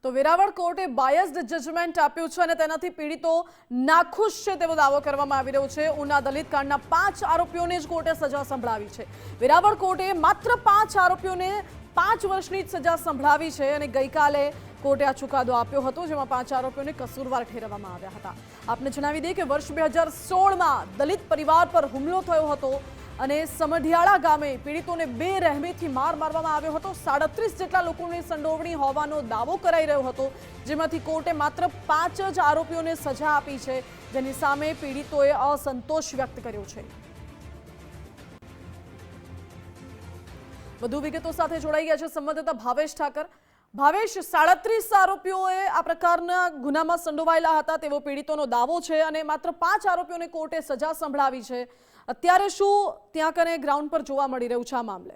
તો વેરાવળ કોર્ટે biased judgement આપ્યું છે અને તેનાથી પીડિતો નાખુશ છે તેવો દાવો કરવામાં આવી રહ્યો છે। ઉના દલિત કાંડના 5 આરોપીઓને જ કોર્ટે સજા સંભળાવી છે। વેરાવળ કોર્ટે માત્ર 5 આરોપીઓને 5 વર્ષની જ સજા સંભળાવી છે અને ગઈકાલે કોર્ટે આ ચુકાદો આપ્યો હતો, જેમાં 5 આરોપીઓને કસૂરવાર ઠેરવવામાં આવ્યા હતા। આપને જણાવી દઈએ કે વર્ષ 2016માં દલિત પરિવાર પર હુમલો થયો હતો અને સમઢિયાળા ગામે પીડિતોને બેરહેમીથી માર મારવામાં આવ્યો હતો। 37 જેટલા લોકોની સંડોવણી હોવાનો દાવો કરાઈ રહ્યો હતો, જેમાંથી કોર્ટે માત્ર 5 જ આરોપીઓને સજા આપી છે, જેની સામે પીડિતોએ અસંતોષ વ્યક્ત કર્યો છે। વધુ વિગતો સાથે જોડાઈ ગયા છે સંવાદદાતા ભાવેશ ઠાકર। ભાવેશ, 37 આરોપીઓએ આ પ્રકારના ગુનામાં સંડોવાયેલા હતા તેવો પીડિતોનો દાવો છે અને માત્ર 5 આરોપીઓને કોર્ટે સજા સંભળાવી છે। અત્યારે શું ત્યાં કને ગ્રાઉન્ડ પર જોવા મળી રહ્યું છે આ મામલે?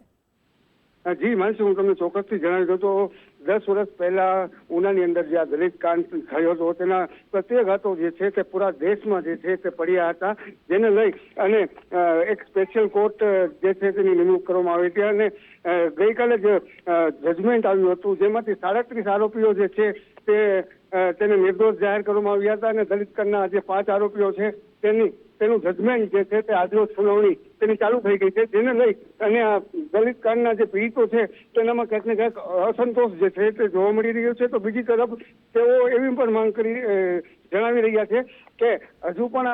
જી માનસી, હું તમને ચોક્કસથી જણાવી દઉં તો 10 વર્ષ પહેલા ઉનાની અંદર જે આ દલિત કાંડ થયો હતો તેના પ્રત્યાઘાતો જે છે તે પૂરા દેશમાં જે છે તે પડ્યા હતા, જેને લઈ અને એક સ્પેશિયલ કોર્ટ જે છે તેની નિમણૂક કરવામાં આવી હતી અને ગઈકાલે જ જજમેન્ટ આવ્યું હતું, જેમાંથી 37 આરોપીઓ જે છે તેને નિર્દોષ જાહેર કરવામાં આવ્યા હતા અને દલિત કાંડના જે 5 આરોપીઓ છે તેનું જજમેન્ટ જે છે તે આજરોજ સુનાવણી તેની ચાલુ થઈ ગઈ છે, જેને લઈ અને આ દલિત કાંડના જે પીડિતો છે તેનામાં ક્યાંક ને ક્યાંક અસંતોષ જે છે તે જોવા મળી રહ્યો છે। તો બીજી તરફ તેઓ એવી પણ માંગ કરી જણાવી રહ્યા છે કે હજુ પણ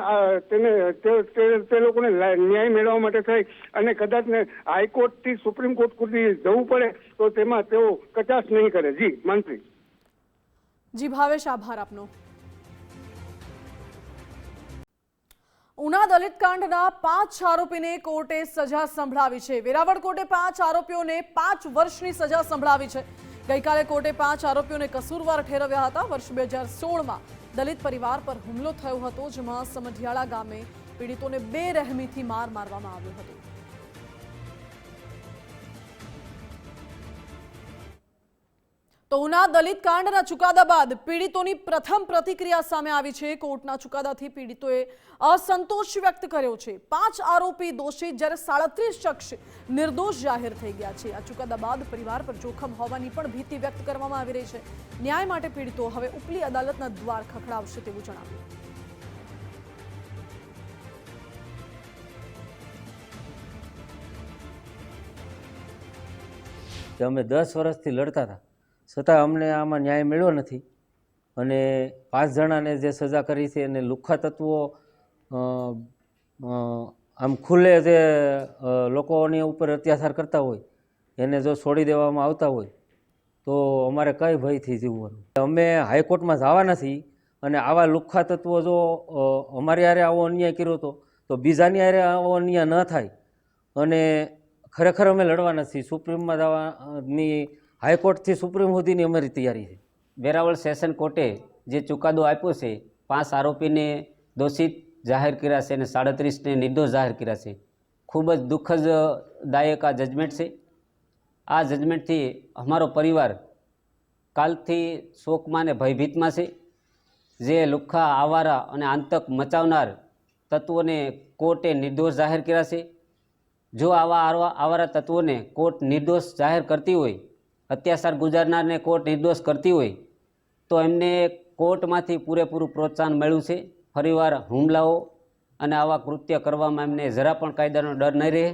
તે લોકોને ન્યાય મેળવવા માટે થઈ અને કદાચ ને હાઈકોર્ટથી સુપ્રીમ કોર્ટ સુધી જવું પડે તો તેમાં તેઓ કચાશ નહીં કરે। જી માનસી। જી ભાવેશ, આભાર આપનો। ઉના દલિત કાંડના 5 આરોપીને કોર્ટે સજા સંભળાવી છે। વેરાવળ કોર્ટે 5 આરોપીઓને 5 વર્ષની સજા સંભળાવી છે। ગઈકાલે કોર્ટે 5 આરોપીઓને કસૂરવાર ઠેરવ્યા હતા। વર્ષ 2016માં દલિત પરિવાર પર હુમલો થયો હતો, જેમાં સમઢિયાળા ગામે પીડિતોને બેરહેમીથી માર મારવામાં આવ્યો હતો। તો ઉના દલિત કાંડના ચુકાદા બાદ પીડિતોની પ્રથમ પ્રતિક્રિયા સામે આવી છે। કોર્ટના ચુકાદાથી પીડિતોએ અસંતોષ વ્યક્ત કર્યો છે। 5 આરોપી દોષિત જ્યારે 37 શખ્સ નિર્દોષ જાહેર થઈ ગયા છે। આ ચુકાદા બાદ પરિવાર પર જોખમ હોવાની પણ ભીતિ વ્યક્ત કરવામાં આવી રહી છે। ન્યાય માટે પીડિતો હવે ઉપલી અદાલતના દ્વાર ખખડાવશે તેવું જણાવ્યું। અમે 10 વર્ષથી લડતા હતા, છતાં અમને આમાં ન્યાય મળ્યો નથી અને 5 જણાને જે સજા કરી છે એને લુખ્ખા તત્વો આમ ખુલ્લે જે લોકોની ઉપર અત્યાચાર કરતા હોય એને જો છોડી દેવામાં આવતા હોય તો અમારે કઈ ભયથી જીવવાનું? અમે હાઈકોર્ટમાં જવા નથી અને આવા લુખ્ખા તત્વો જો અમારી હારે આવો અન્યાય કર્યો હતો તો બીજાની હારે આવો અન્યાય ન થાય અને ખરેખર અમે લડવા નથી। સુપ્રીમમાં જવાની હાઈકોર્ટથી સુપ્રીમ સુધીની અમારી તૈયારી છે। વેરાવળ સેશન કોર્ટે જે ચુકાદો આપ્યો છે, 5 આરોપીને દોષિત જાહેર કર્યા છે અને 37ને નિર્દોષ જાહેર કર્યા છે। ખૂબ જ દુઃખદાયક આ જજમેન્ટ છે। આ જજમેન્ટથી અમારો પરિવાર કાલથી શોકમાં અને ભયભીતમાં છે। જે લુખ્ખા, આવારા અને આતંક મચાવનાર તત્વોને કોર્ટે નિર્દોષ જાહેર કર્યા છે। જો આવા આવારા તત્વોને કોર્ટ નિર્દોષ જાહેર કરતી હોય, અત્યાચાર ગુજારનારને કોર્ટ નિર્દોષ કરતી હોય તો એમને કોર્ટમાંથી પૂરેપૂરું પ્રોત્સાહન મળ્યું છે। ફરીવાર હુમલાઓ અને આવા કૃત્ય કરવામાં એમને જરા પણ કાયદાનો ડર નહીં રહે।